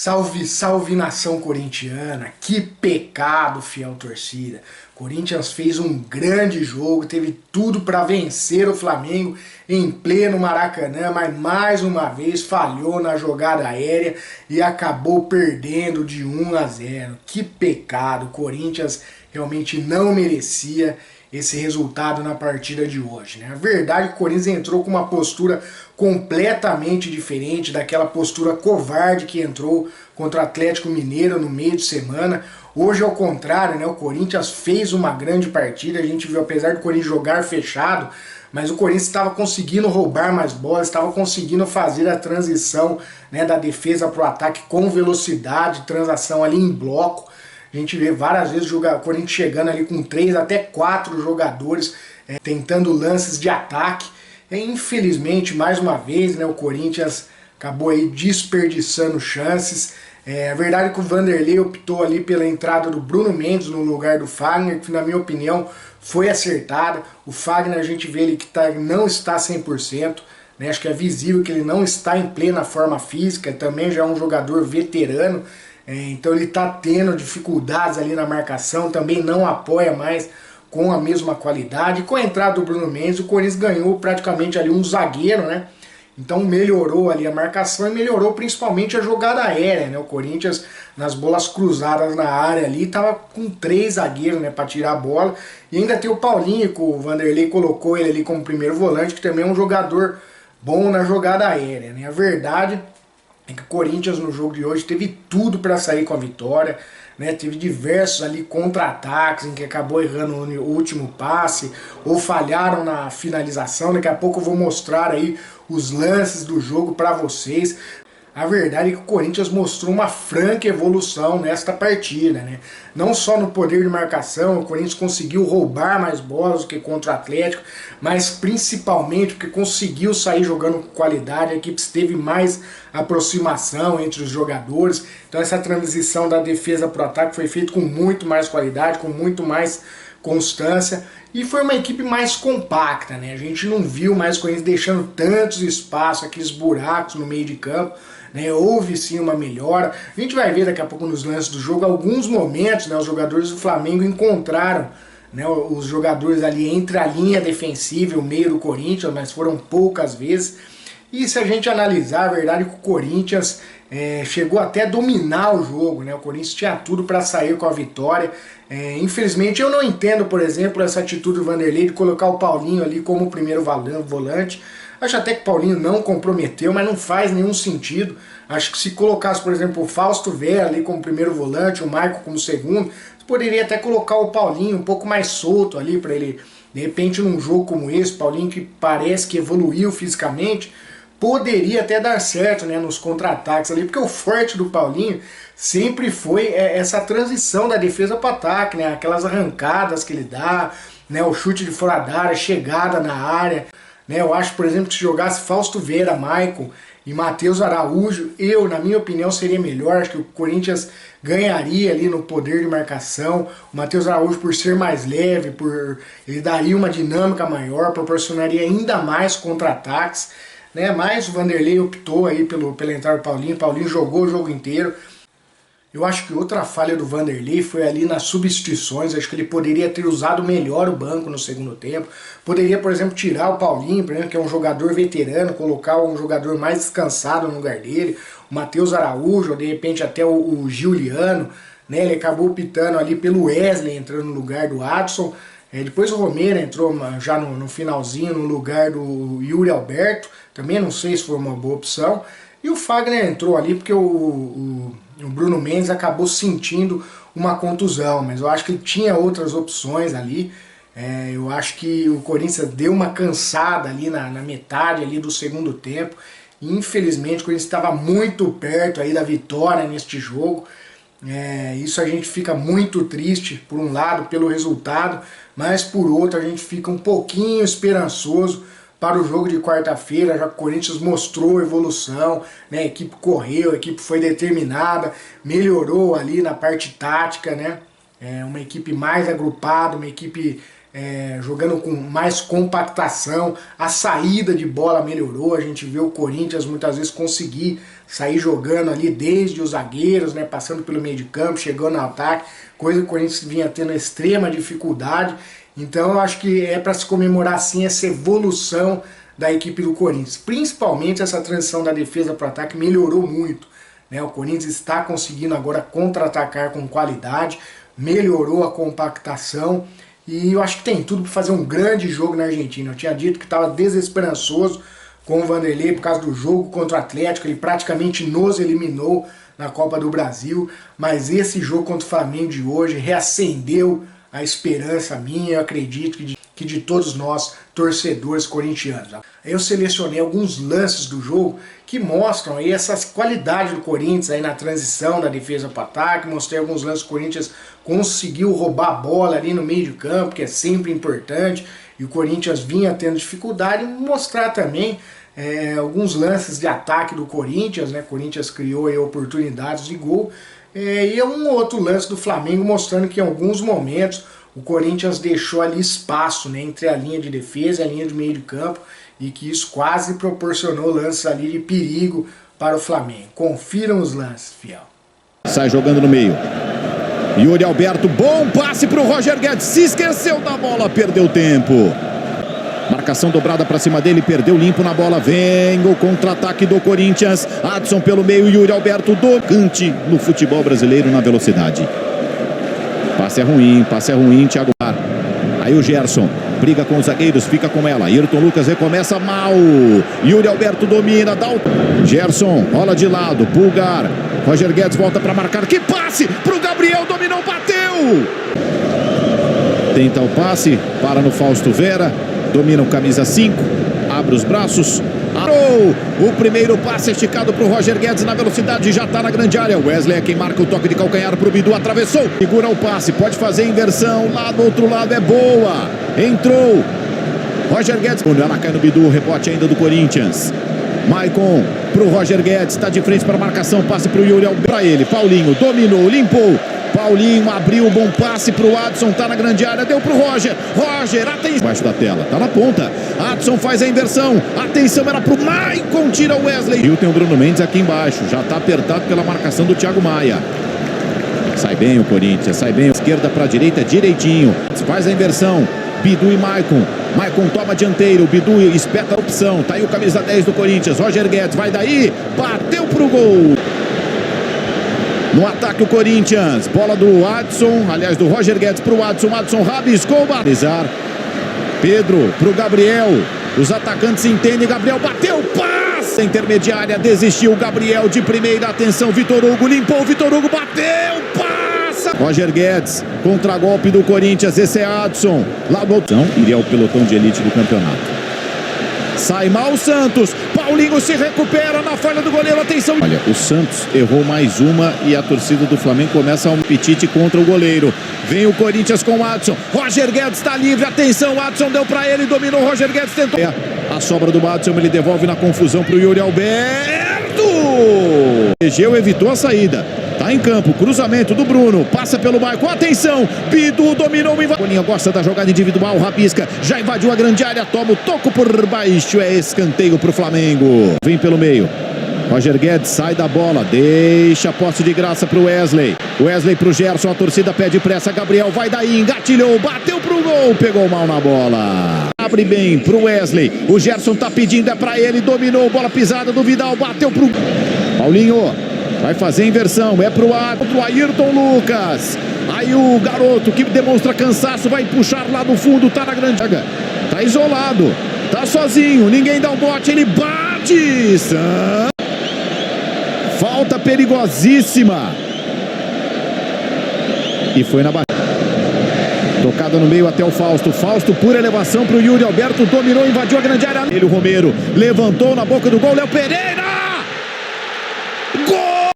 Salve, salve nação corintiana, que pecado, fiel torcida. Corinthians fez um grande jogo, teve tudo para vencer o Flamengo em pleno Maracanã, mas mais uma vez falhou na jogada aérea e acabou perdendo de 1-0. Que pecado, o Corinthians realmente não merecia esse resultado na partida de hoje, né? A verdade é que o Corinthians entrou com uma postura completamente diferente daquela postura covarde que entrou contra o Atlético Mineiro no meio de semana. Hoje, ao contrário, né? O Corinthians fez uma grande partida, a gente viu, apesar do Corinthians jogar fechado, mas o Corinthians estava conseguindo roubar mais bolas, estava conseguindo fazer a transição, né, da defesa para o ataque com velocidade, transação ali em bloco. A gente vê várias vezes o Corinthians chegando ali com 3 até 4 jogadores tentando lances de ataque. Infelizmente, mais uma vez, né, o Corinthians acabou aí desperdiçando chances. A verdade é que o Vanderlei optou ali pela entrada do Bruno Mendes no lugar do Fagner, que na minha opinião foi acertada. O Fagner, a gente vê ele que não está 100%, né, acho que é visível que ele não está em plena forma física, também já é um jogador veterano. Então ele está tendo dificuldades ali na marcação, também não apoia mais com a mesma qualidade. Com a entrada do Bruno Mendes, o Corinthians ganhou praticamente ali um zagueiro, né? Então melhorou ali a marcação e melhorou principalmente a jogada aérea, né? O Corinthians nas bolas cruzadas na área ali estava com 3 zagueiros, né, para tirar a bola. E ainda tem o Paulinho, que o Vanderlei colocou ele ali como primeiro volante, que também é um jogador bom na jogada aérea, né? A verdade é que o Corinthians no jogo de hoje teve tudo para sair com a vitória, né? Teve diversos ali contra-ataques em que acabou errando o último passe ou falharam na finalização. Daqui a pouco eu vou mostrar aí os lances do jogo para vocês. A verdade é que o Corinthians mostrou uma franca evolução nesta partida, né? Não só no poder de marcação, o Corinthians conseguiu roubar mais bolas do que contra o Atlético, mas principalmente porque conseguiu sair jogando com qualidade, a equipe teve mais aproximação entre os jogadores, então essa transição da defesa para o ataque foi feita com muito mais qualidade, com muito mais constância, e foi uma equipe mais compacta, né? A gente não viu mais o Corinthians deixando tantos espaços, aqueles buracos no meio de campo, né? Houve sim uma melhora. A gente vai ver daqui a pouco nos lances do jogo alguns momentos, né, os jogadores do Flamengo encontraram, né, os jogadores ali entre a linha defensiva e o meio do Corinthians, mas foram poucas vezes. E se a gente analisar, a verdade é que o Corinthians chegou até a dominar o jogo, né? O Corinthians tinha tudo para sair com a vitória. Infelizmente eu não entendo, por exemplo, essa atitude do Vanderlei de colocar o Paulinho ali como primeiro volante. Acho até que o Paulinho não comprometeu, mas não faz nenhum sentido. Acho que se colocasse, por exemplo, o Fausto Vera ali como primeiro volante, o Maicon como segundo, você poderia até colocar o Paulinho um pouco mais solto ali para ele, de repente, num jogo como esse, Paulinho que parece que evoluiu fisicamente, poderia até dar certo, né, nos contra-ataques ali, porque o forte do Paulinho sempre foi essa transição da defesa para o ataque, né, aquelas arrancadas que ele dá, né, o chute de fora da área, chegada na área, né. Eu acho, por exemplo, que se jogasse Fausto Vera, Maicon e Matheus Araújo, na minha opinião, seria melhor. Acho que o Corinthians ganharia ali no poder de marcação. O Matheus Araújo, por ser mais leve, ele daria uma dinâmica maior, proporcionaria ainda mais contra-ataques, né? Mas o Vanderlei optou aí pela entrada do Paulinho. Paulinho jogou o jogo inteiro. Eu acho que outra falha do Vanderlei foi ali nas substituições. Acho que ele poderia ter usado melhor o banco no segundo tempo. Poderia, por exemplo, tirar o Paulinho, por exemplo, que é um jogador veterano, colocar um jogador mais descansado no lugar dele, o Matheus Araújo, ou de repente até o Giuliano, né? Ele acabou optando ali pelo Wesley entrando no lugar do Adson. Depois o Romero entrou já no finalzinho no lugar do Yuri Alberto, também não sei se foi uma boa opção. E o Fagner entrou ali porque o Bruno Mendes acabou sentindo uma contusão, mas eu acho que ele tinha outras opções ali. Eu acho que o Corinthians deu uma cansada ali na metade ali do segundo tempo. E infelizmente o Corinthians estava muito perto aí da vitória neste jogo. Isso a gente fica muito triste, por um lado, pelo resultado, mas por outro a gente fica um pouquinho esperançoso para o jogo de quarta-feira, já que o Corinthians mostrou evolução, né? A equipe correu, a equipe foi determinada, melhorou ali na parte tática, né? Uma equipe mais agrupada, uma equipe jogando com mais compactação, a saída de bola melhorou, a gente vê o Corinthians muitas vezes conseguir sair jogando ali desde os zagueiros, né, passando pelo meio de campo, chegando no ataque, coisa que o Corinthians vinha tendo extrema dificuldade. Então eu acho que é para se comemorar sim essa evolução da equipe do Corinthians. Principalmente essa transição da defesa para o ataque melhorou muito, né? O Corinthians está conseguindo agora contra-atacar com qualidade, melhorou a compactação e eu acho que tem tudo para fazer um grande jogo na Argentina. Eu tinha dito que estava desesperançoso com o Vanderlei por causa do jogo contra o Atlético, ele praticamente nos eliminou na Copa do Brasil, mas esse jogo contra o Flamengo de hoje reacendeu a esperança minha, eu acredito que de todos nós, torcedores corintianos. Eu selecionei alguns lances do jogo que mostram aí essas qualidades do Corinthians aí na transição da defesa para o ataque. Mostrei alguns lances que o Corinthians conseguiu roubar a bola ali no meio de campo, que é sempre importante, e o Corinthians vinha tendo dificuldade. E mostrar também alguns lances de ataque do Corinthians, né? O Corinthians criou aí oportunidades de gol. E um outro lance do Flamengo mostrando que em alguns momentos o Corinthians deixou ali espaço, né, entre a linha de defesa e a linha de meio de campo, e que isso quase proporcionou lances ali de perigo para o Flamengo. Confiram os lances, fiel. Sai jogando no meio. Yuri Alberto, bom passe para o Roger Guedes, se esqueceu da bola, perdeu tempo. Marcação dobrada para cima dele, perdeu limpo na bola. Vem o contra-ataque do Corinthians. Adson pelo meio, Yuri Alberto tocante no futebol brasileiro na velocidade. Passe é ruim, Thiago Mar. Aí o Gerson briga com os zagueiros, fica com ela. Ayrton Lucas recomeça mal. Yuri Alberto domina, dá o... Gerson, rola de lado, Pulgar. Roger Guedes volta para marcar. Que passe pro Gabriel, dominou, bateu. Tenta o passe, para no Fausto Vera. Domina o camisa 5, abre os braços. O primeiro passe esticado para o Roger Guedes na velocidade, já está na grande área. Wesley é quem marca o toque de calcanhar para o Bidu, atravessou, segura o passe, pode fazer inversão, lá do outro lado é boa. Entrou Roger Guedes, ela cai no Bidu, rebote ainda do Corinthians. Maicon para o Roger Guedes, está de frente para a marcação, passe para o Yuri Alberto, para ele, Paulinho, dominou, limpou. Paulinho abriu o bom passe pro Adson, tá na grande área, deu pro Roger. Roger, atenção. Embaixo da tela, tá na ponta. Adson faz a inversão. Atenção, era pro Maicon, tira o Wesley. E tem o Bruno Mendes aqui embaixo, já tá apertado pela marcação do Thiago Maia. Sai bem o Corinthians, sai bem. Esquerda pra direita, direitinho. Faz a inversão. Bidu e Maicon. Maicon toma dianteiro, Bidu espeta a opção. Tá aí o camisa 10 do Corinthians. Roger Guedes vai daí, bateu pro gol. No ataque o Corinthians, bola do Adson, aliás do Roger Guedes pro Adson, Adson rabiscou, batizar. Pedro pro Gabriel, os atacantes entendem, Gabriel bateu, passa intermediária, desistiu Gabriel de primeira, atenção, Vitor Hugo limpou, Vitor Hugo bateu, passa. Roger Guedes, contra-golpe do Corinthians, esse é Adson, lá no botão, iria ao pelotão de elite do campeonato. Sai mal o Santos, Paulinho se recupera na falha do goleiro, atenção. Olha, o Santos errou mais uma e a torcida do Flamengo começa a um apetite contra o goleiro. Vem o Corinthians com o Adson, Roger Guedes está livre, atenção, Adson deu para ele, dominou, Roger Guedes tentou. A sobra do Adson, ele devolve na confusão para o Yuri Alberto. Egeu evitou a saída. Tá em campo, cruzamento do Bruno, passa pelo Maicon, atenção, Bidu dominou o Boninha gosta da jogada individual, rabisca, já invadiu a grande área, toma o toco por baixo, é escanteio pro Flamengo. Vem pelo meio, Roger Guedes sai da bola, deixa a posse de graça pro Wesley. Wesley pro Gerson, a torcida pede pressa, Gabriel vai daí, engatilhou, bateu pro gol, pegou mal na bola. Abre bem pro Wesley, o Gerson tá pedindo, é pra ele, dominou, bola pisada do Vidal, bateu pro... Paulinho vai fazer inversão, é pro Ayrton Lucas. Aí o garoto que demonstra cansaço vai puxar lá do fundo, tá na grande... Tá isolado, tá sozinho, ninguém dá um bote, ele bate. Falta perigosíssima. E foi na batida. Tocada no meio até o Fausto. Fausto por elevação pro Yuri Alberto, dominou, invadiu a grande área. Ele, o Romero, levantou na boca do gol, Léo Pereira. Gol!